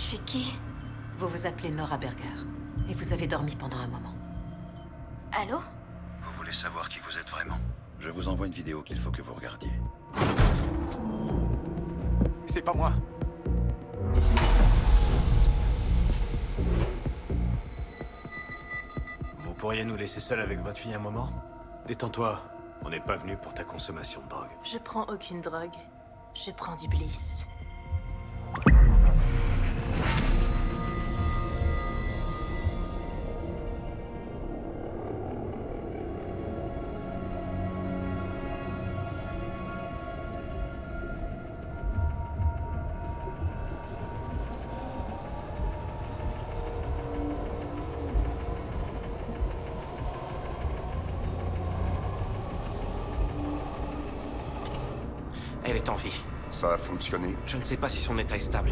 suis qui? Vous vous appelez Nora Berger. Et vous avez dormi pendant un moment. Allô? Vous voulez savoir qui vous êtes vraiment? Je vous envoie une vidéo qu'il faut que vous regardiez. C'est pas moi. Vous pourriez nous laisser seuls avec votre fille un moment? Détends-toi. On n'est pas venu pour ta consommation de drogue. Je prends aucune drogue. Je prends du bliss. Elle est en vie. Ça a fonctionné. Je ne sais pas si son état est stable.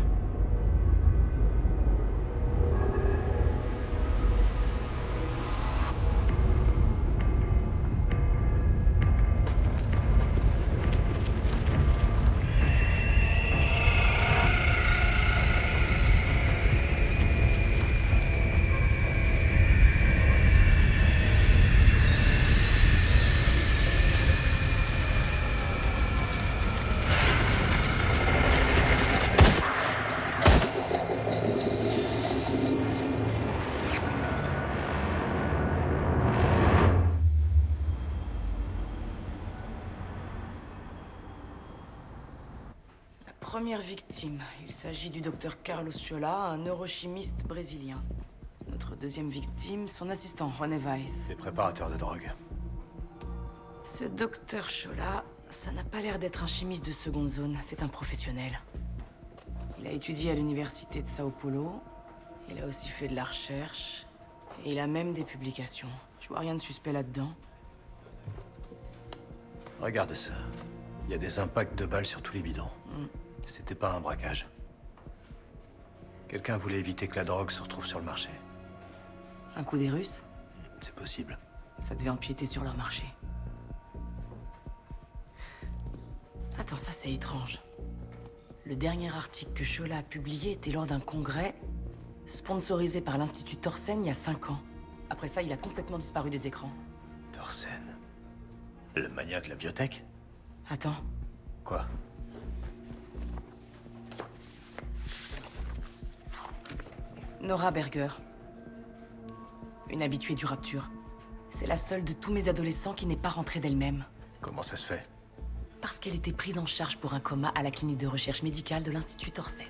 Première victime, il s'agit du docteur Carlos Chola, un neurochimiste brésilien. Notre deuxième victime, son assistant, Juan Weiss. Des préparateurs de drogue. Ce docteur Chola, ça n'a pas l'air d'être un chimiste de seconde zone, c'est un professionnel. Il a étudié à l'université de Sao Paulo, il a aussi fait de la recherche, et il a même des publications. Je vois rien de suspect là-dedans. Regardez ça. Il y a des impacts de balles sur tous les bidons. C'était pas un braquage. Quelqu'un voulait éviter que la drogue se retrouve sur le marché. Un coup des Russes? C'est possible. Ça devait empiéter sur leur marché. Attends, ça c'est étrange. Le dernier article que Chola a publié était lors d'un congrès sponsorisé par l'Institut Thorsen il y a 5 ans. Après ça, il a complètement disparu des écrans. Thorsen. Le mania de la biotech? Attends, Quoi? Nora Berger. Une habituée du Rapture. C'est la seule de tous mes adolescents qui n'est pas rentrée d'elle-même. Comment ça se fait? Parce qu'elle était prise en charge pour un coma à la clinique de recherche médicale de l'Institut Thorsen.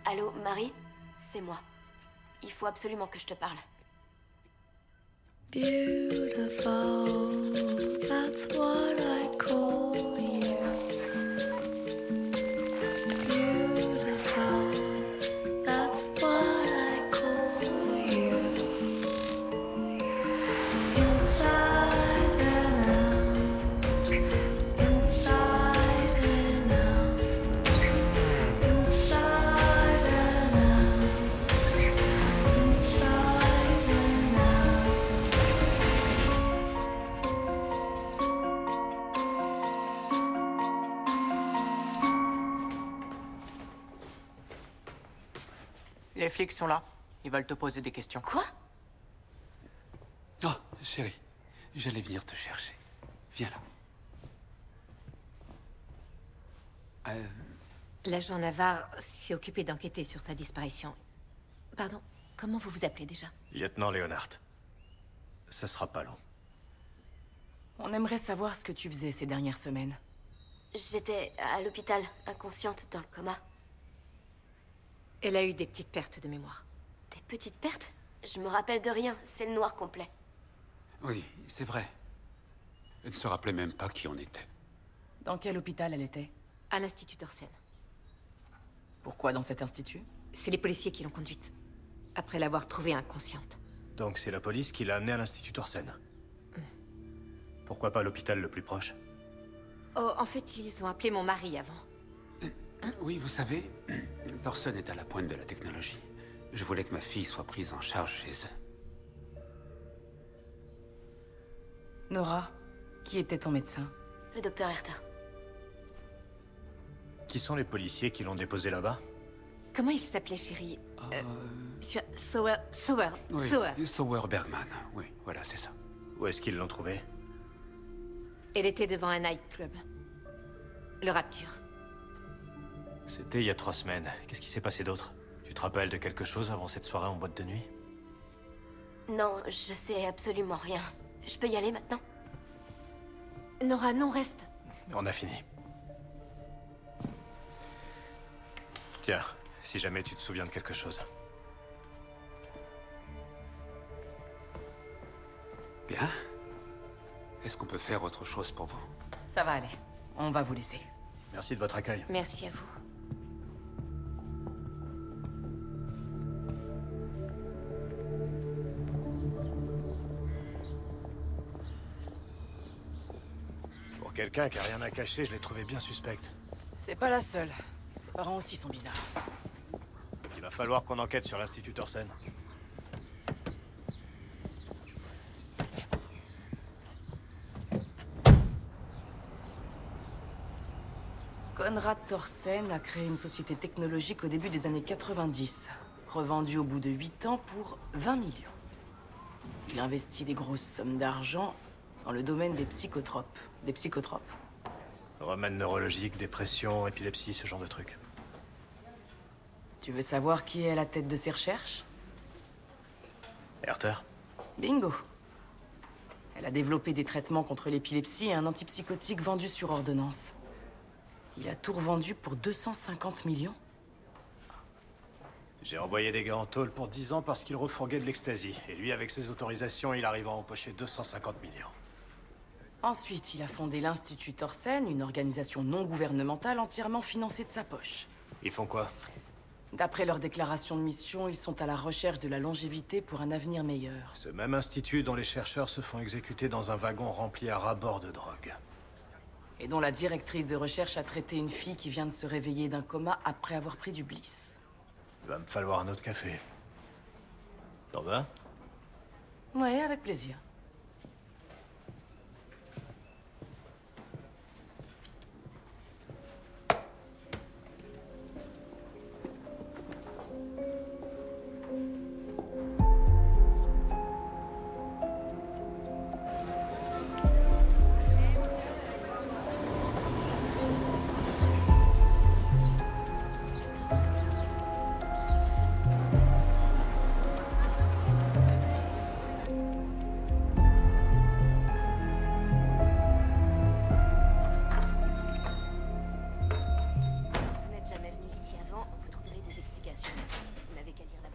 Allô, Marie? C'est moi. Il faut absolument que je te parle. Beautiful, that's what I call you. Beautiful, that's what I call you. Inside and out, inside and out, inside and out, inside and out. Les flics sont là. Ils veulent te poser des questions. Quoi? Oh, chérie, j'allais venir te chercher. Viens là. L'agent Navarre s'est occupé d'enquêter sur ta disparition. Pardon, comment vous vous appelez déjà? Lieutenant Leonhardt. Ça sera pas long. On aimerait savoir ce que tu faisais ces dernières semaines. J'étais à l'hôpital, inconsciente, dans le coma. Elle a eu des petites pertes de mémoire. Des petites pertes? Je me rappelle de rien, c'est le noir complet. Oui, c'est vrai. Elle ne se rappelait même pas qui on était. Dans quel hôpital elle était? À l'Institut Thorsen. Pourquoi dans cet institut? C'est les policiers qui l'ont conduite. Après l'avoir trouvée inconsciente. Donc c'est la police qui l'a amenée à l'Institut Thorsen. Pourquoi pas l'hôpital le plus proche? Oh, en fait, ils ont appelé mon mari avant. Oui, vous savez, Thorsen est à la pointe de la technologie. Je voulais que ma fille soit prise en charge chez eux. Nora, qui était ton médecin? Le docteur Herta. Qui sont les policiers qui l'ont déposé là-bas? Comment il s'appelait, chérie Monsieur Oui, Sauer. Sauer Bergman. Oui, voilà, c'est ça. Où est-ce qu'ils l'ont trouvé? Elle était devant un nightclub. Le Rapture. C'était il y a 3 semaines. Qu'est-ce qui s'est passé d'autre? Tu te rappelles de quelque chose avant cette soirée en boîte de nuit? Non, je sais absolument rien. Je peux y aller maintenant? Nora, non, reste. On a fini. Tiens, si jamais tu te souviens de quelque chose. Bien. Est-ce qu'on peut faire autre chose pour vous? Ça va aller. On va vous laisser. Merci de votre accueil. Merci à vous. Pour quelqu'un qui a rien à cacher, je l'ai trouvé bien suspecte. C'est pas la seule. Ses parents aussi sont bizarres. Il va falloir qu'on enquête sur l'Institut Thorsen. Konrad Thorsen a créé une société technologique au début des années 90, revendue au bout de 8 ans pour 20 millions. Il investit des grosses sommes d'argent dans le domaine des psychotropes. Des psychotropes. Remèdes neurologiques, dépression, épilepsie, ce genre de trucs. Tu veux savoir qui est à la tête de ces recherches? Herter? Bingo. Elle a développé des traitements contre l'épilepsie et un antipsychotique vendu sur ordonnance. Il a tout revendu pour 250 millions. J'ai envoyé des gars en tôle pour 10 ans parce qu'ils refourguaient de l'ecstasy. Et lui, avec ses autorisations, il arrive à empocher 250 millions. Ensuite, il a fondé l'Institut Thorsen, une organisation non gouvernementale entièrement financée de sa poche. Ils font quoi? D'après leur déclaration de mission, ils sont à la recherche de la longévité pour un avenir meilleur. Ce même institut dont les chercheurs se font exécuter dans un wagon rempli à ras-bord de drogue. Et dont la directrice de recherche a traité une fille qui vient de se réveiller d'un coma après avoir pris du bliss. Il va me falloir un autre café. T'en veux? Ouais, avec plaisir.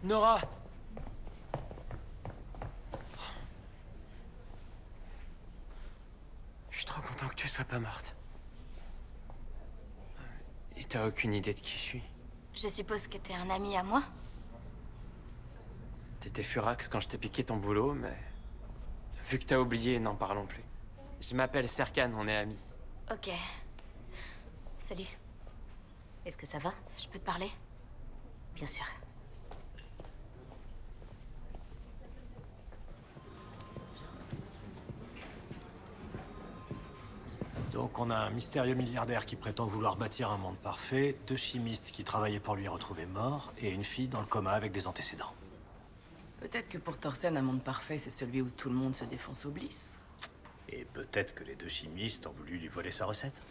Nora! Je suis trop content que tu sois pas morte. Et t'as aucune idée de qui je suis. Je suppose que t'es un ami à moi? T'étais furax quand je t'ai piqué ton boulot, mais... Vu que t'as oublié, n'en parlons plus. Je m'appelle Serkan, on est amis. Ok. Salut. Est-ce que ça va? Je peux te parler? Bien sûr. Donc on a un mystérieux milliardaire qui prétend vouloir bâtir un monde parfait, 2 chimistes qui travaillaient pour lui retrouver mort, et une fille dans le coma avec des antécédents. Peut-être que pour Thorsen, un monde parfait, c'est celui où tout le monde se défonce au bliss. Et peut-être que les 2 chimistes ont voulu lui voler sa recette.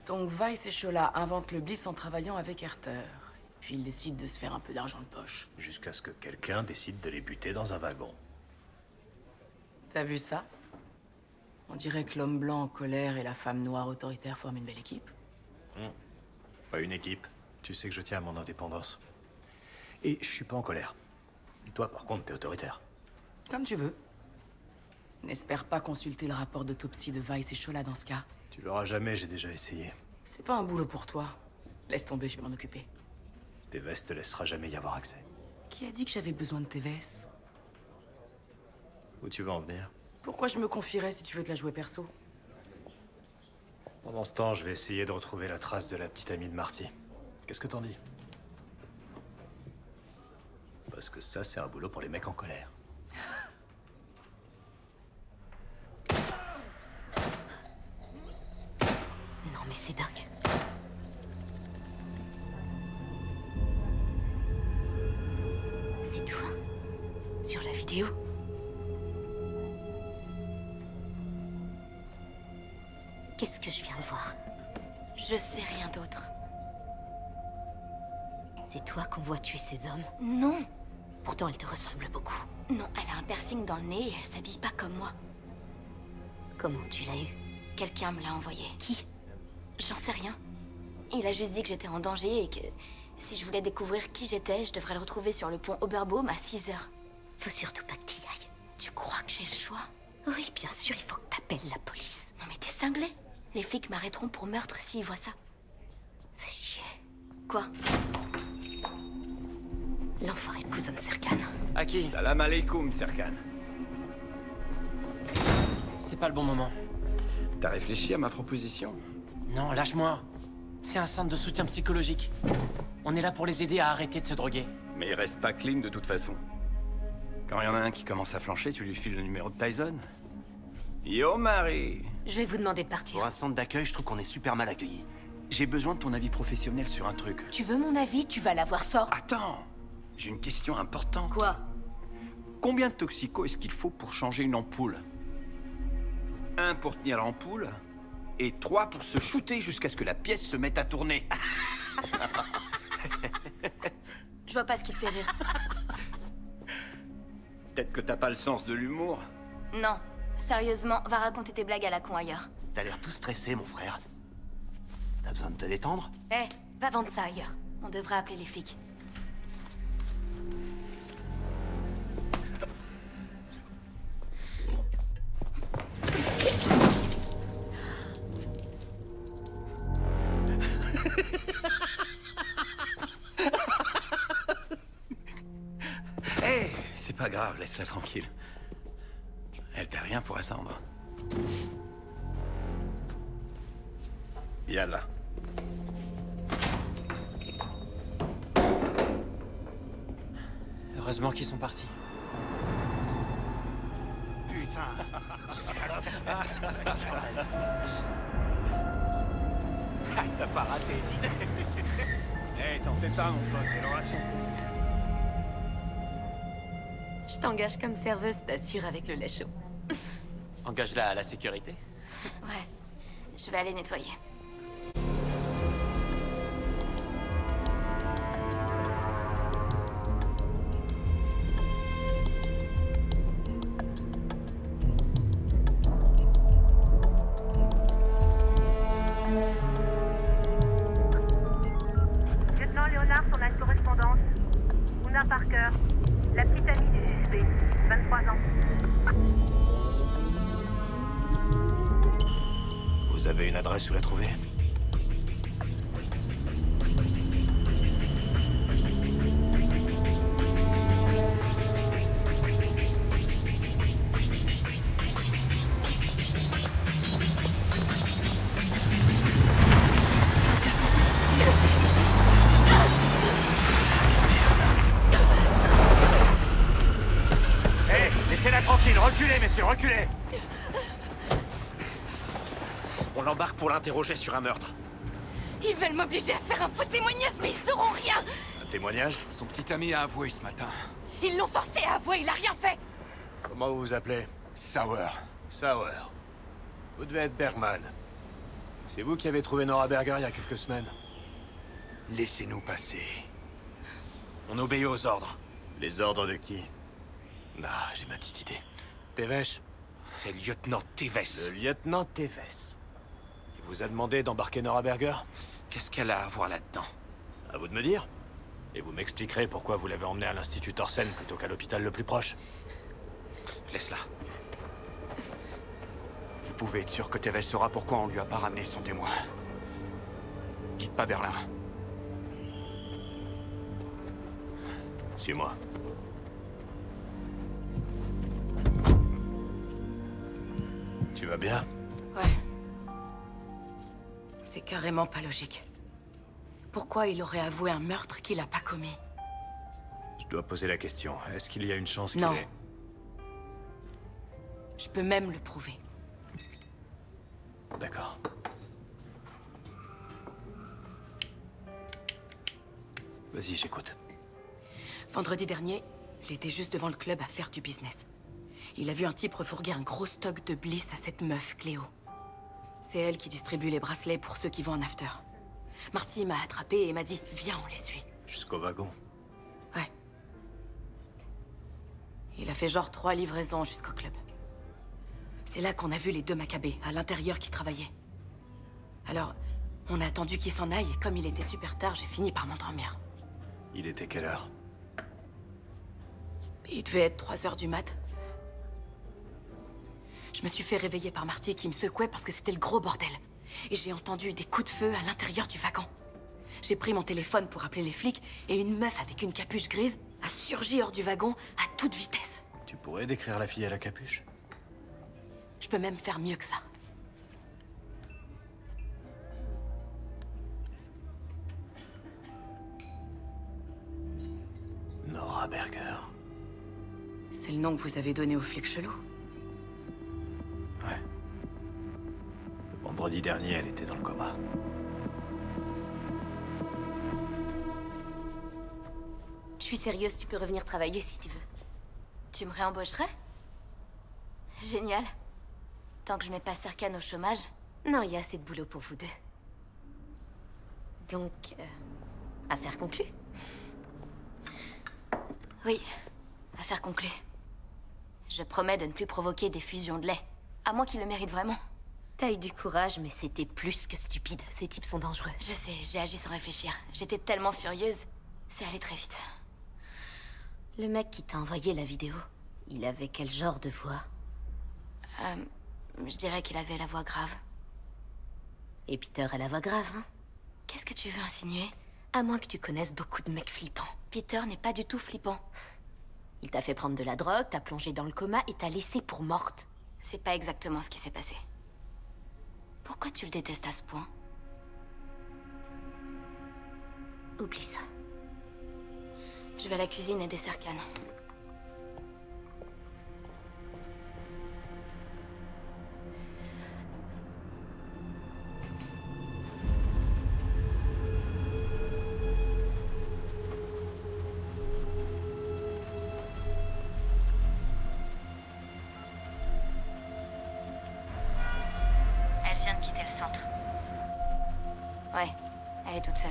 Donc Weiss et Schola inventent le bliss en travaillant avec Herter. Puis ils décident de se faire un peu d'argent de poche. Jusqu'à ce que quelqu'un décide de les buter dans un wagon. T'as vu ça? On dirait que l'homme blanc en colère et la femme noire autoritaire forment une belle équipe. Pas une équipe. Tu sais que je tiens à mon indépendance. Et je suis pas en colère. Toi, par contre, t'es autoritaire. Comme tu veux. N'espère pas consulter le rapport d'autopsie de Weiss et Chola dans ce cas. Tu l'auras jamais, j'ai déjà essayé. C'est pas un boulot pour toi. Laisse tomber, je vais m'en occuper. Tevez te laissera jamais y avoir accès. Qui a dit que j'avais besoin de Tevez? Où tu veux en venir? Pourquoi je me confierais si tu veux te la jouer perso? Pendant ce temps, je vais essayer de retrouver la trace de la petite amie de Marty. Qu'est-ce que t'en dis? Parce que ça, c'est un boulot pour les mecs en colère. Non, mais c'est dingue. C'est toi? Sur la vidéo? Qu'est-ce que je viens de voir? Je sais rien d'autre. C'est toi qu'on voit tuer ces hommes? Non. Pourtant, elle te ressemble beaucoup. Non, elle a un piercing dans le nez et elle s'habille pas comme moi. Comment tu l'as eu? Quelqu'un me l'a envoyé. Qui? J'en sais rien. Il a juste dit que j'étais en danger et que si je voulais découvrir qui j'étais, je devrais le retrouver sur le pont Oberbaum à 6 heures. Faut surtout pas que t'y ailles. Tu crois que j'ai le choix? Oui, bien sûr, il faut que t'appelles la police. Non mais t'es cinglé. Les flics m'arrêteront pour meurtre s'ils voient ça. Fais chier. Quoi? L'enfoiré de cousin de Serkan. À qui? Salam alaikum, Serkan. C'est pas le bon moment. T'as réfléchi à ma proposition? Non, lâche-moi. C'est un centre de soutien psychologique. On est là pour les aider à arrêter de se droguer. Mais il reste pas clean de toute façon. Quand il y en a un qui commence à flancher, tu lui files le numéro de Tyson. Yo, Marie! Je vais vous demander de partir. Pour un centre d'accueil, je trouve qu'on est super mal accueillis. J'ai besoin de ton avis professionnel sur un truc. Tu veux mon avis? Tu vas l'avoir, sort. Attends! J'ai une question importante. Quoi? Combien de toxicos est-ce qu'il faut pour changer une ampoule? 1 pour tenir l'ampoule, et 3 pour se shooter jusqu'à ce que la pièce se mette à tourner. Je vois pas ce qui te fait rire. Peut-être que t'as pas le sens de l'humour. Non. Sérieusement, va raconter tes blagues à la con ailleurs. T'as l'air tout stressé, mon frère. T'as besoin de te détendre? Eh, va vendre ça ailleurs. On devrait appeler les flics. Hé, c'est pas grave, laisse-la tranquille. Elle perd rien pour attendre. Yalla. Heureusement qu'ils sont partis. Putain, salope. T'as pas raté, Zidane. Hé, t'en fais pas, mon pote, elle aura son compte. Je t'engage comme serveuse, t'assures avec le lait chaud. Engage-la à la sécurité. Ouais. Je vais aller nettoyer. Lieutenant Léonard, on a une correspondance. Una Parker, la petite amie du suspect, 23 ans. Vous avez une adresse où la trouver? Hé, laissez-la tranquille, reculez, messieurs, reculez. On l'embarque pour l'interroger sur un meurtre. Ils veulent m'obliger à faire un faux témoignage, mais ils sauront rien. Un témoignage? Son petit ami a avoué ce matin. Ils l'ont forcé à avouer, il a rien fait. Comment vous vous appelez? Sauer. Sauer. Vous devez être Bergman. C'est vous qui avez trouvé Nora Berger il y a quelques semaines. Laissez-nous passer. On obéit aux ordres. Les ordres de qui? Ah, j'ai ma petite idée. Tevez? C'est lieutenant Tevez. Le lieutenant Tevez. Il vous a demandé d'embarquer Nora Berger? Qu'est-ce qu'elle a à voir là-dedans? À vous de me dire. Et vous m'expliquerez pourquoi vous l'avez emmenée à l'Institut Thorsen plutôt qu'à l'hôpital le plus proche. Laisse-la. Vous pouvez être sûr que Teves saura pourquoi on lui a pas ramené son témoin. Quitte pas Berlin. Suis-moi. Tu vas bien? Ouais. C'est carrément pas logique. Pourquoi il aurait avoué un meurtre qu'il a pas commis? Je dois poser la question. Est-ce qu'il y a une chance qu'il Non. ait... Je peux même le prouver. D'accord. Vas-y, j'écoute. Vendredi dernier, il était juste devant le club à faire du business. Il a vu un type refourguer un gros stock de bliss à cette meuf, Cléo. C'est elle qui distribue les bracelets pour ceux qui vont en after. Marty m'a attrapé et m'a dit « Viens, on les suit. Jusqu'au wagon. » Ouais. Il a fait genre 3 livraisons jusqu'au club. C'est là qu'on a vu les 2 Maccabées, à l'intérieur, qui travaillaient. Alors, on a attendu qu'il s'en aille, et comme il était super tard, j'ai fini par m'endormir. Il était quelle heure? Il devait être 3 heures du mat'. Je me suis fait réveiller par Marty qui me secouait parce que c'était le gros bordel. Et j'ai entendu des coups de feu à l'intérieur du wagon. J'ai pris mon téléphone pour appeler les flics et une meuf avec une capuche grise a surgi hors du wagon à toute vitesse. Tu pourrais décrire la fille à la capuche? Je peux même faire mieux que ça. Nora Berger. C'est le nom que vous avez donné au flic chelou? Ouais. Vendredi dernier, elle était dans le coma. Je suis sérieuse, tu peux revenir travailler si tu veux. Tu me réembaucherais? Génial. Tant que je mets pas Serkan au chômage. Non, il y a assez de boulot pour vous deux. Donc, affaire conclue? Oui, affaire conclue. Je promets de ne plus provoquer des fusions de lait. À moins qu'il le mérite vraiment. T'as eu du courage, mais c'était plus que stupide. Ces types sont dangereux. Je sais, j'ai agi sans réfléchir. J'étais tellement furieuse. C'est allé très vite. Le mec qui t'a envoyé la vidéo, il avait quel genre de voix? Je dirais qu'il avait la voix grave. Et Peter a la voix grave, hein? Qu'est-ce que tu veux insinuer? À moins que tu connaisses beaucoup de mecs flippants. Peter n'est pas du tout flippant. Il t'a fait prendre de la drogue, t'a plongé dans le coma et t'a laissé pour morte. C'est pas exactement ce qui s'est passé. Pourquoi tu le détestes à ce point? Oublie ça. Je vais à la cuisine aider Serkan. Elle vient de quitter le centre. Ouais, elle est toute seule.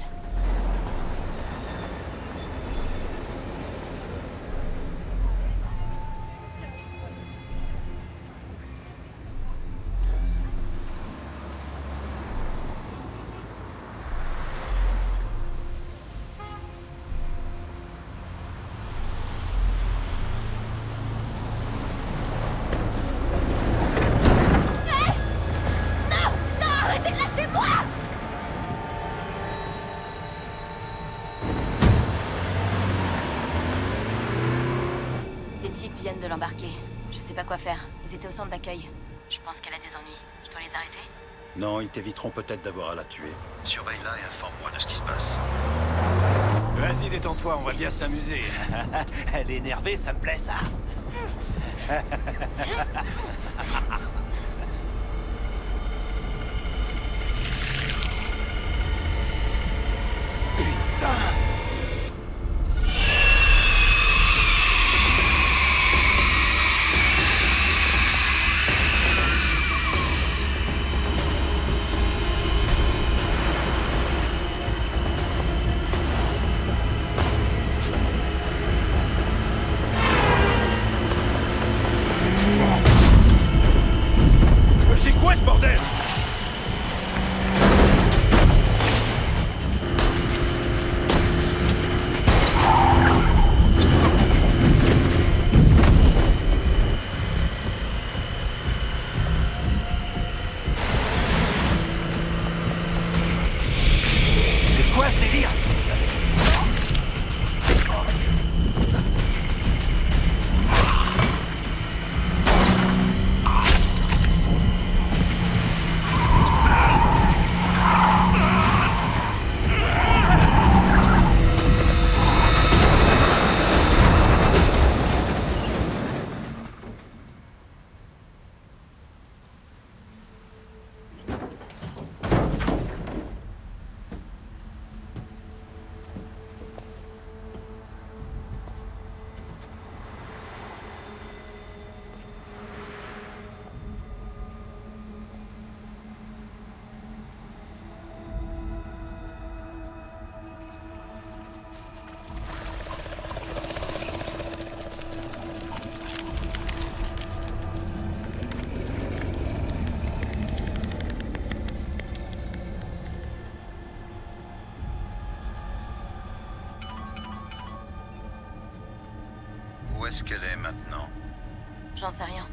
De l'embarquer. Je sais pas quoi faire. Ils étaient au centre d'accueil. Je pense qu'elle a des ennuis. Je dois les arrêter? Non, ils t'éviteront peut-être d'avoir à la tuer. Surveille-la et informe-moi de ce qui se passe. Vas-y, détends-toi, on va bien s'amuser. Elle est énervée, ça me plaît, ça. C'est quoi ce bordel? est-ce qu'elle est maintenant? J'en sais rien.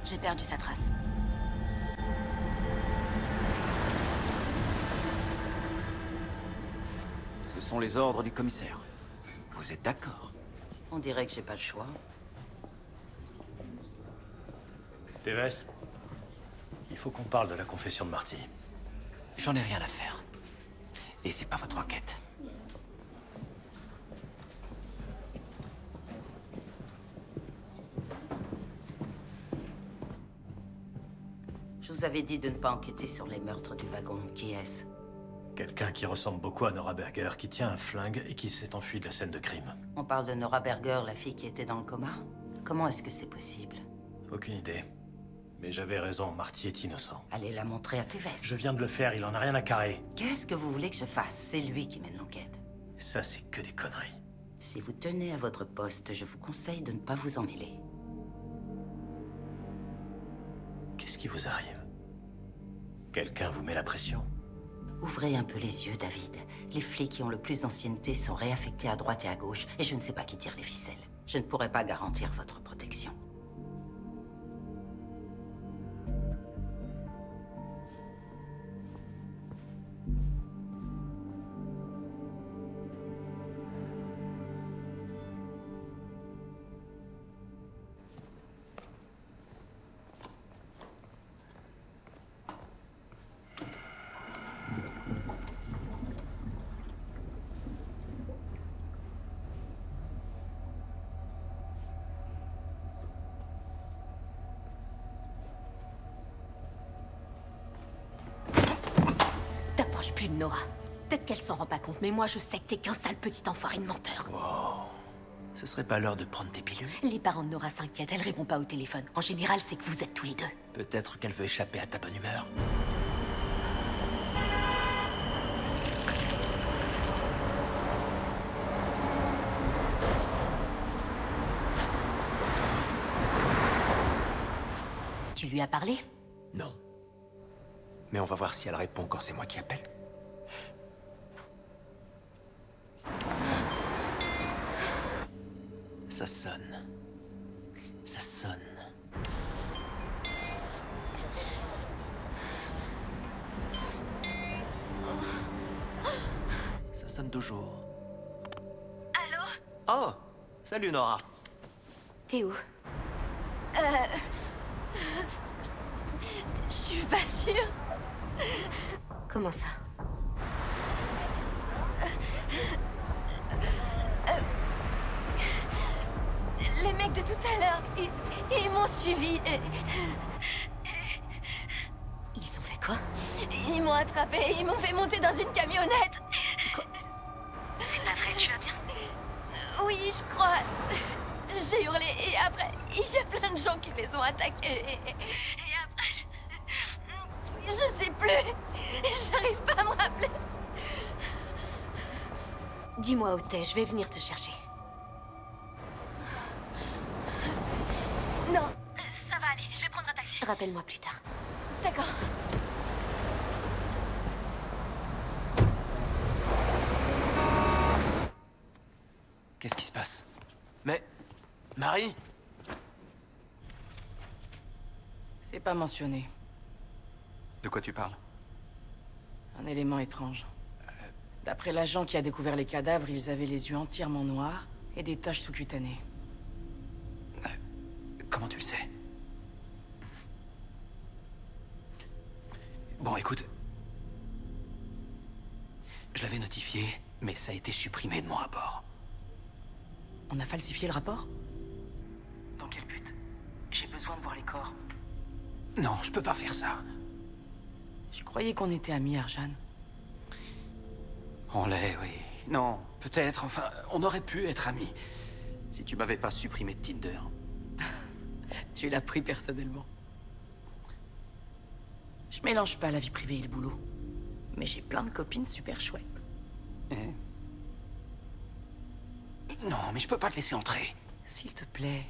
J'ai perdu sa trace. Ce sont les ordres du commissaire. Vous êtes d'accord? On dirait que j'ai pas le choix. Tévès, il faut qu'on parle de la confession de Marty. J'en ai rien à faire. Et c'est pas votre enquête. Je vous avais dit de ne pas enquêter sur les meurtres du wagon. Qui est-ce? Quelqu'un qui ressemble beaucoup à Nora Berger, qui tient un flingue et qui s'est enfui de la scène de crime. On parle de Nora Berger, la fille qui était dans le coma? Comment est-ce que c'est possible? Aucune idée. Mais j'avais raison, Marty est innocent. Allez la montrer à Tévès. Je viens de le faire, il en a rien à carrer. Qu'est-ce que vous voulez que je fasse? C'est lui qui mène l'enquête. Ça, c'est que des conneries. Si vous tenez à votre poste, je vous conseille de ne pas vous en mêler. Qu'est-ce qui vous arrive? Quelqu'un vous met la pression? Ouvrez un peu les yeux, David. Les flics qui ont le plus d'ancienneté sont réaffectés à droite et à gauche, et je ne sais pas qui tire les ficelles. Je ne pourrai pas garantir votre protection. T'approches plus de Nora. Peut-être qu'elle s'en rend pas compte, mais moi je sais que t'es qu'un sale petit enfoiré de menteur. Wow. Ce serait pas l'heure de prendre tes pilules? Les parents de Nora s'inquiètent, elle répond pas au téléphone. En général, c'est que vous êtes tous les deux. Peut-être qu'elle veut échapper à ta bonne humeur. Tu lui as parlé? Non. Mais on va voir si elle répond quand c'est moi qui appelle. Ça sonne. Ça sonne. Ça sonne toujours. Allô? Oh! Salut Nora. T'es où? Je suis pas sûre. Comment ça? Les mecs de tout à l'heure, ils m'ont suivi et... Ils ont fait quoi? Ils m'ont attrapé et ils m'ont fait monter dans une camionnette. C'est pas vrai, tu vas bien? Oui, je crois. J'ai hurlé et après, il y a plein de gens qui les ont attaqués. Et après, je sais plus. J'arrive pas à me rappeler. Dis-moi où t'es, je vais venir te chercher. Non, ça va aller. Je vais prendre un taxi. Rappelle-moi plus tard. D'accord. Qu'est-ce qui se passe? Mais... Marie? C'est pas mentionné. De quoi tu parles? Un élément étrange. D'après l'agent qui a découvert les cadavres, ils avaient les yeux entièrement noirs et des taches sous-cutanées. Comment tu le sais? Bon, écoute. Je l'avais notifié, mais ça a été supprimé de mon rapport. On a falsifié le rapport? Dans quel but? J'ai besoin de voir les corps. Non, je peux pas faire ça. Je croyais qu'on était amis, Arjan. On l'est, oui. Non, peut-être, enfin, on aurait pu être amis. Si tu m'avais pas supprimé de Tinder. Tu l'as pris personnellement. Je mélange pas la vie privée et le boulot. Mais j'ai plein de copines super chouettes. Non, mais je peux pas te laisser entrer. S'il te plaît.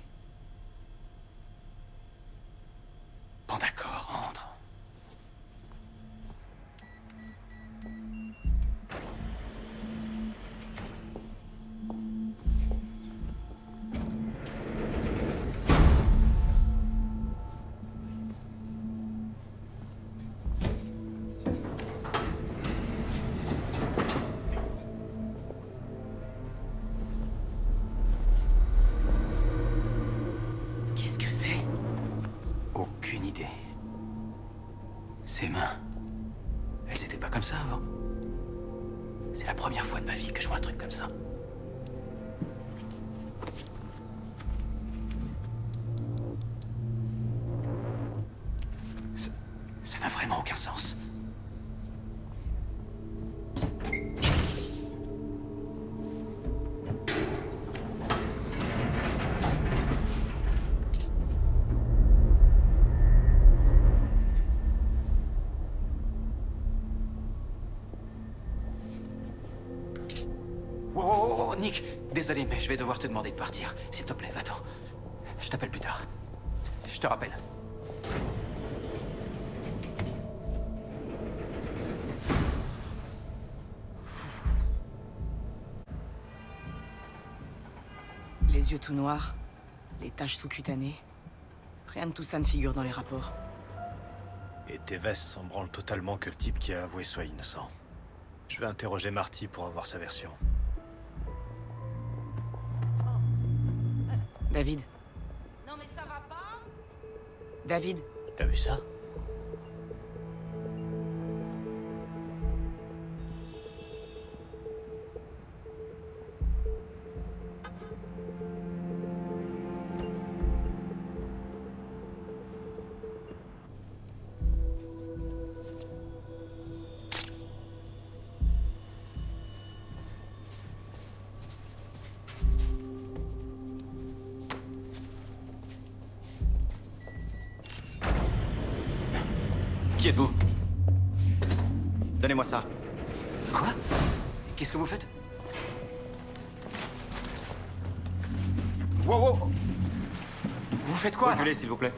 Bon, d'accord, entre. Tes mains. Elles étaient pas comme ça avant. C'est la première fois de ma vie que je vois un truc comme ça. Ça n'a vraiment aucun sens. Oh, Nick, désolé, mais je vais devoir te demander de partir. S'il te plaît, va-t'en. Je t'appelle plus tard. Je te rappelle. Les yeux tout noirs, les taches sous-cutanées. Rien de tout ça ne figure dans les rapports. Et Tevez s'en branle totalement que le type qui a avoué soit innocent. Je vais interroger Marty pour avoir sa version. David. Non mais ça va pas? David. T'as vu ça? Qui êtes-vous? Donnez-moi ça. Quoi? Qu'est-ce que vous faites? Wow, wow! Vous faites quoi? Reculez, s'il vous plaît.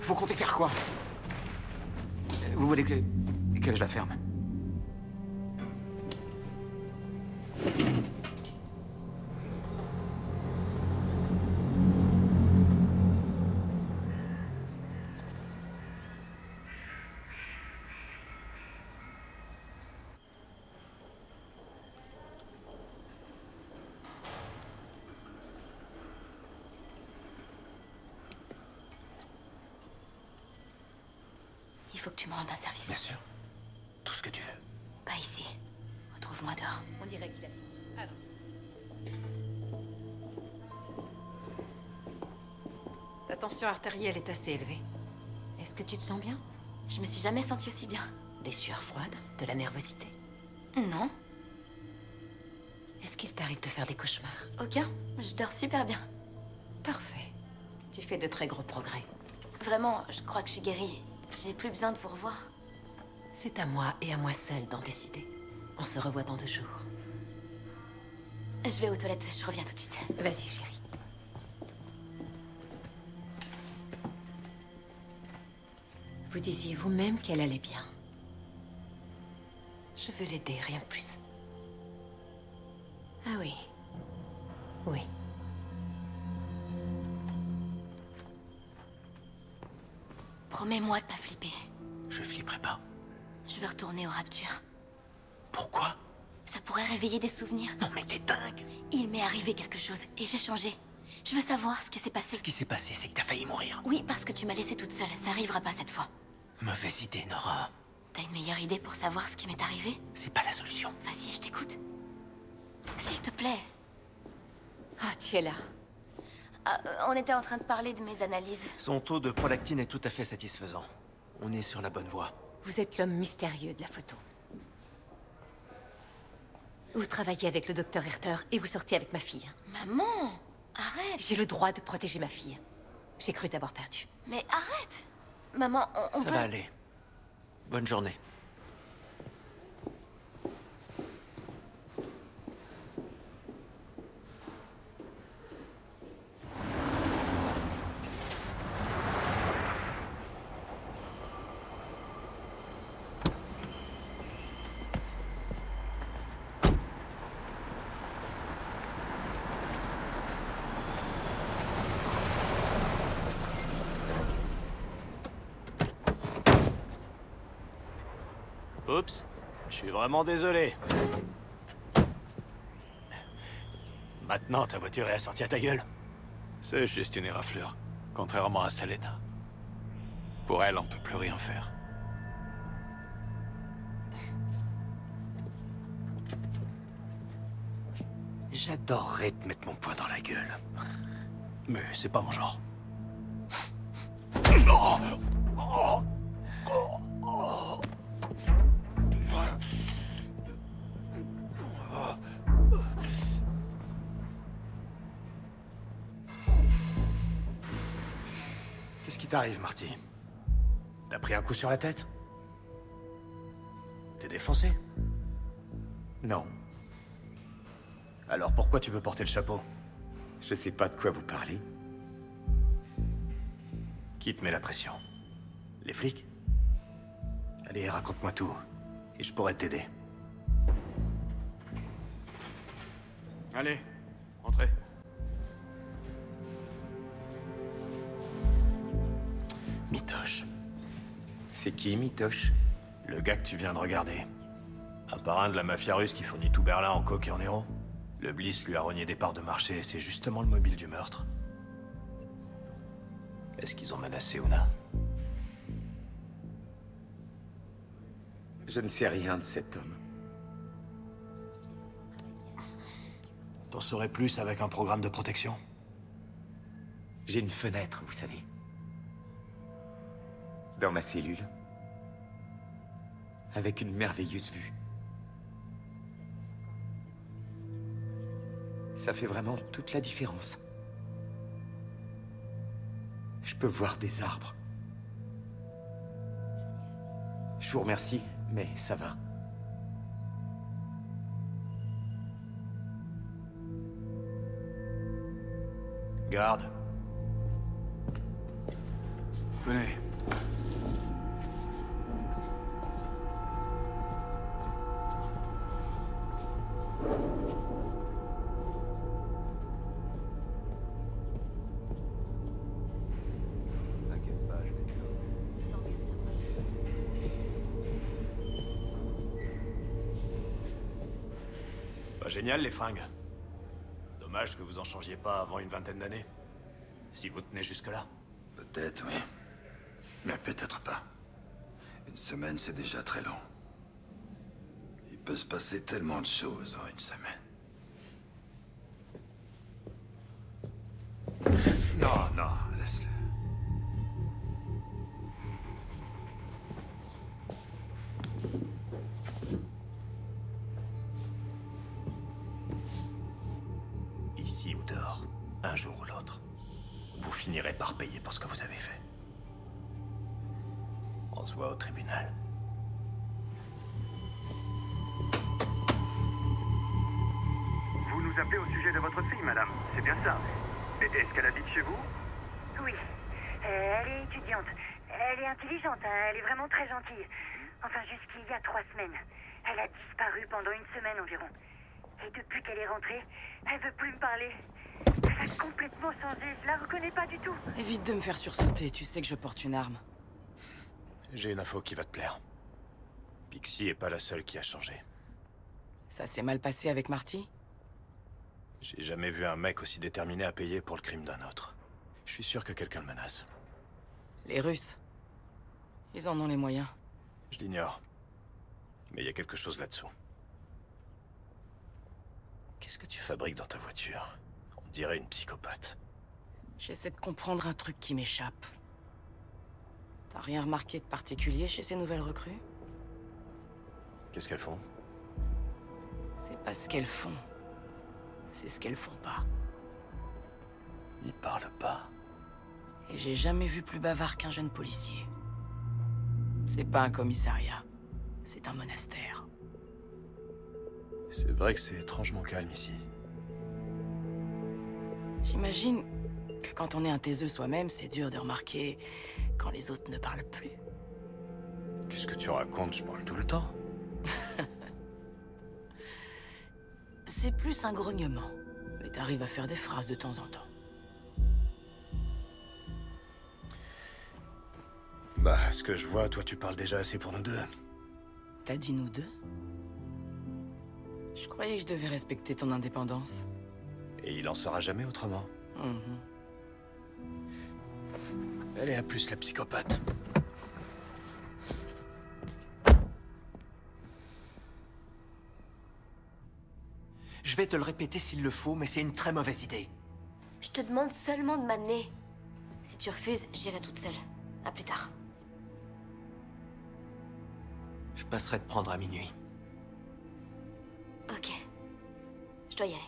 Vous comptez faire quoi? Vous voulez que je la ferme? Il faut que tu me rendes un service. Bien sûr. Tout ce que tu veux. Pas ici. Retrouve-moi dehors. On dirait qu'il a fini. Avance. Ta tension artérielle est assez élevée. Est-ce que tu te sens bien? Je me suis jamais sentie aussi bien. Des sueurs froides? De la nervosité? Non, Est-ce qu'il t'arrive de faire des cauchemars? aucun. Je dors super bien. Parfait. Tu fais de très gros progrès. Vraiment, je crois que je suis guérie. J'ai plus besoin de vous revoir. C'est à moi et à moi seule d'en décider. On se revoit dans 2 jours. Je vais aux toilettes, je reviens tout de suite. Vas-y, chérie. Vous disiez vous-même qu'elle allait bien. Je veux l'aider, rien de plus. Ah oui. Oui. Promets-moi de pas flipper. Je flipperai pas. Je veux retourner aux Raptures. Pourquoi? Ça pourrait réveiller des souvenirs. Non mais t'es dingue! Il m'est arrivé quelque chose et j'ai changé. Je veux savoir ce qui s'est passé. Ce qui s'est passé, c'est que t'as failli mourir. Oui, parce que tu m'as laissée toute seule. Ça arrivera pas cette fois. Mauvaise idée, Nora. T'as une meilleure idée pour savoir ce qui m'est arrivé? C'est pas la solution. Vas-y, je t'écoute. S'il te plaît. Ah, tu es là. Ah, on était en train de parler de mes analyses. Son taux de prolactine est tout à fait satisfaisant. On est sur la bonne voie. Vous êtes l'homme mystérieux de la photo. Vous travaillez avec le docteur Herter et vous sortez avec ma fille. Maman, arrête. J'ai le droit de protéger ma fille. J'ai cru t'avoir perdue. Mais arrête. Maman, on Ça peut... va aller. Bonne journée. Oups, je suis vraiment désolé. Maintenant, ta voiture est assortie à ta gueule. C'est juste une éraflure, contrairement à Selena. Pour elle, on peut plus rien faire. J'adorerais te mettre mon poing dans la gueule. Mais c'est pas mon genre. Qu'est-ce qui t'arrive, Marty? T'as pris un coup sur la tête? T'es défoncé? Non, Alors pourquoi tu veux porter le chapeau? je sais pas de quoi vous parlez. Qui te met la pression? Les flics? Allez, raconte-moi tout, et je pourrais t'aider. Allez, entrez. Mitoche. C'est qui, Mitoche? Le gars que tu viens de regarder. Un parrain de la mafia russe qui fournit tout Berlin en coke et en héros. Le Bliss lui a rogné des parts de marché et c'est justement le mobile du meurtre. Est-ce qu'ils ont menacé Una? Je ne sais rien de cet homme. T'en saurais plus avec un programme de protection? J'ai une fenêtre, vous savez. Dans ma cellule. Avec une merveilleuse vue. Ça fait vraiment toute la différence. Je peux voir des arbres. Je vous remercie, mais ça va. Garde. Venez. Pas génial, les fringues. Dommage que vous en changiez pas avant une vingtaine d'années. Si vous tenez jusque-là. Peut-être, oui. Mais peut-être pas. Une semaine, c'est déjà très long. Il peut se passer tellement de choses en une semaine. Non, non, laisse-le. Ici ou dehors, un jour ou l'autre, vous finirez par payer pour ce que vous avez fait. On se voit au tribunal. Vous nous appelez au sujet de votre fille, madame. C'est bien ça. Est-ce qu'elle habite chez vous? Oui. Elle est étudiante. Elle est intelligente, hein. Elle est vraiment très gentille. Enfin, jusqu'il y a 3 semaines. Elle a disparu pendant une semaine environ. Et depuis qu'elle est rentrée, elle veut plus me parler. Elle a complètement changé, je la reconnais pas du tout. Évite de me faire sursauter, tu sais que je porte une arme. J'ai une info qui va te plaire. Pixie est pas la seule qui a changé. Ça s'est mal passé avec Marty? J'ai jamais vu un mec aussi déterminé à payer pour le crime d'un autre. Je suis sûr que quelqu'un le menace. Les Russes. Ils en ont les moyens. Je l'ignore. Mais il y a quelque chose là-dessous. Qu'est-ce que tu fabriques dans ta voiture? On dirait une psychopathe. J'essaie de comprendre un truc qui m'échappe. T'as rien remarqué de particulier chez ces nouvelles recrues? Qu'est-ce qu'elles font? C'est pas ce qu'elles font. C'est ce qu'elles font pas. Ils parlent pas. Et j'ai jamais vu plus bavard qu'un jeune policier. C'est pas un commissariat. C'est un monastère. C'est vrai que c'est étrangement calme ici. J'imagine que quand on est un taiseux soi-même, c'est dur de remarquer quand les autres ne parlent plus. Qu'est-ce que tu racontes? Je parle tout le temps. C'est plus un grognement. Mais t'arrives à faire des phrases de temps en temps. Bah, ce que je vois, toi tu parles déjà assez pour nous deux. T'as dit nous deux? Je croyais que je devais respecter ton indépendance. Et il en sera jamais autrement. Elle est à plus la psychopathe. Je vais te le répéter s'il le faut, mais c'est une très mauvaise idée. Je te demande seulement de m'amener. Si tu refuses, j'irai toute seule. À plus tard. Je passerai te prendre à minuit. Ok. Je dois y aller.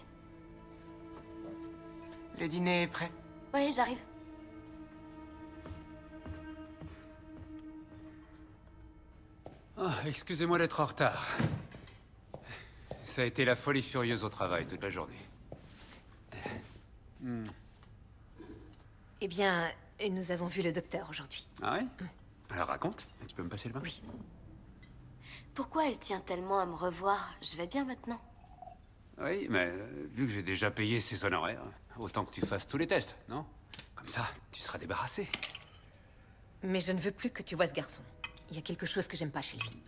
Le dîner est prêt. Oui, j'arrive. Oh, excusez-moi d'être en retard. Ça a été la folie furieuse au travail toute la journée. Eh bien, nous avons vu le docteur aujourd'hui. Ah ouais? Alors raconte, tu peux me passer le bain? Oui. Pourquoi elle tient tellement à me revoir? Je vais bien maintenant. Oui, mais vu que j'ai déjà payé ses honoraires, autant que tu fasses tous les tests, non? Comme ça, tu seras débarrassé. Mais je ne veux plus que tu vois ce garçon. Il y a quelque chose que j'aime pas chez lui.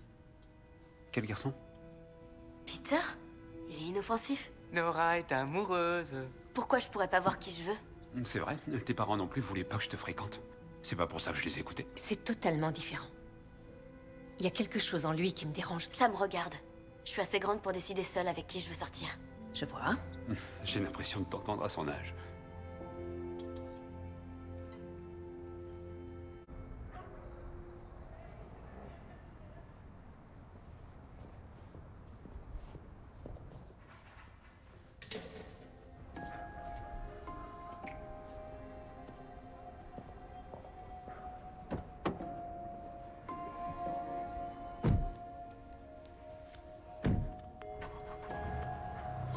Quel garçon? Peter? Il est inoffensif. Nora est amoureuse. Pourquoi je pourrais pas voir qui je veux? C'est vrai, tes parents non plus voulaient pas que je te fréquente. C'est pas pour ça que je les ai écoutés. C'est totalement différent. Il y a quelque chose en lui qui me dérange. Ça me regarde. Je suis assez grande pour décider seule avec qui je veux sortir. Je vois. J'ai l'impression de t'entendre à son âge.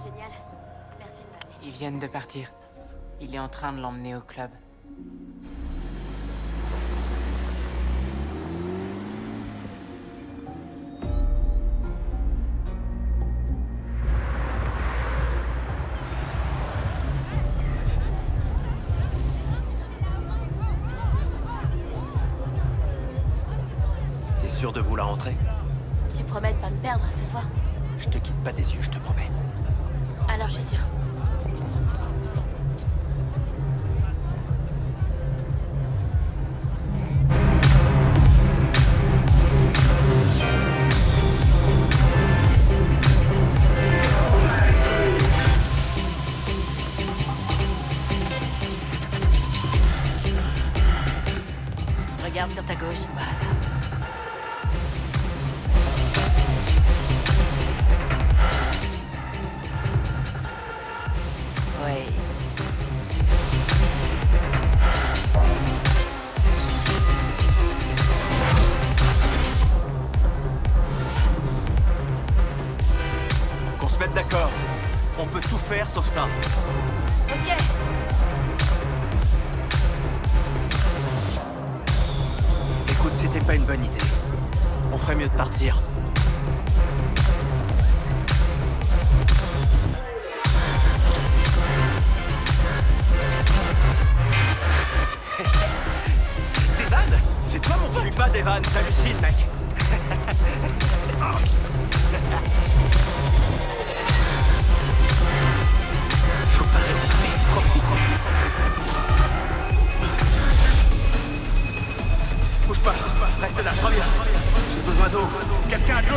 Génial. Merci de m'amener. Ils viennent de partir. Il est en train de l'emmener au club. T'es sûr de vouloir rentrer? Tu promets de pas me perdre cette fois? Je te quitte pas des yeux, je te promets. Alors je suis sûre. Regarde sur ta gauche. Voilà. Ouais. Qu'on se mette d'accord. On peut tout faire sauf ça. Ok. Écoute, c'était pas une bonne idée. On ferait mieux de partir. Devan? C'est toi mon petit pas, Devan. T'hallucines, mec. Faut pas résister. Profite. Bouge pas. Reste là. Reviens. J'ai besoin d'eau. Quelqu'un a de l'eau?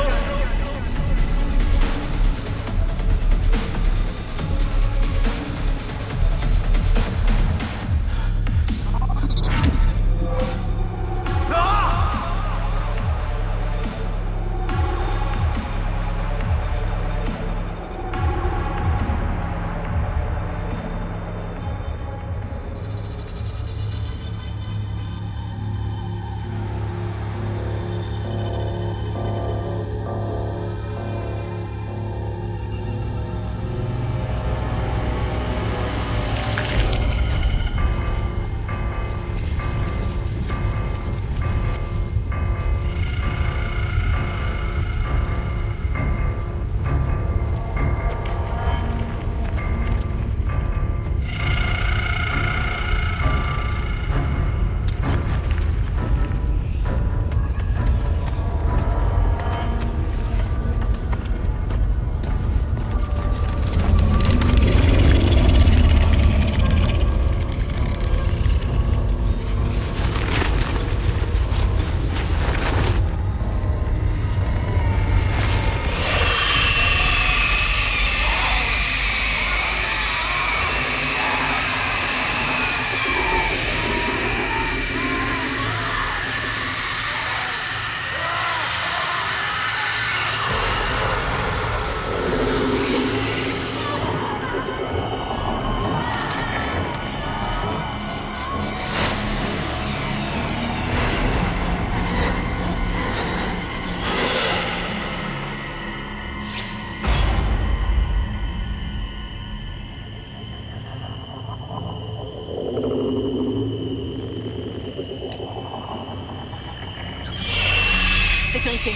Ok.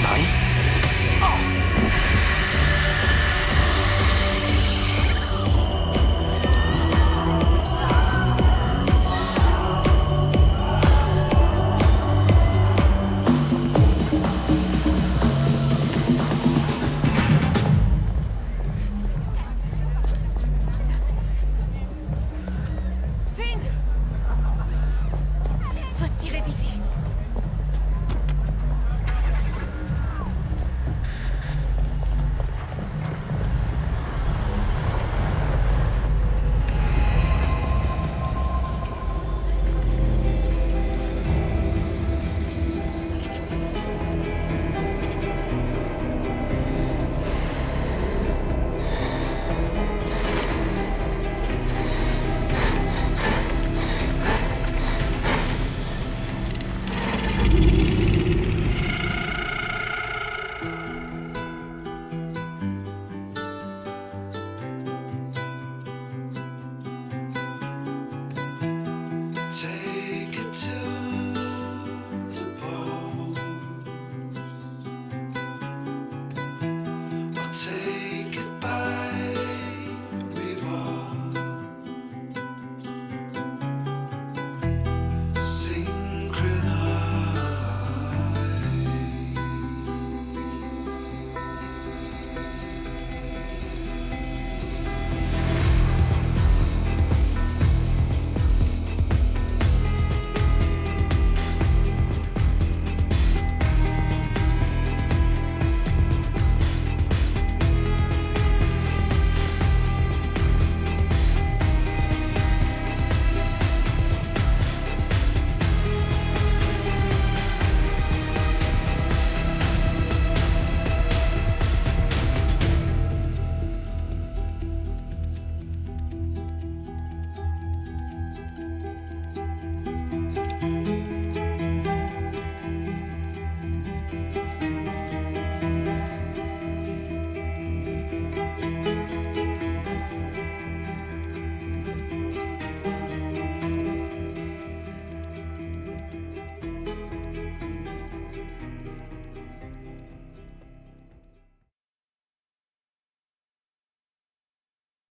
Marie? Finn! Faut se tirer d'ici.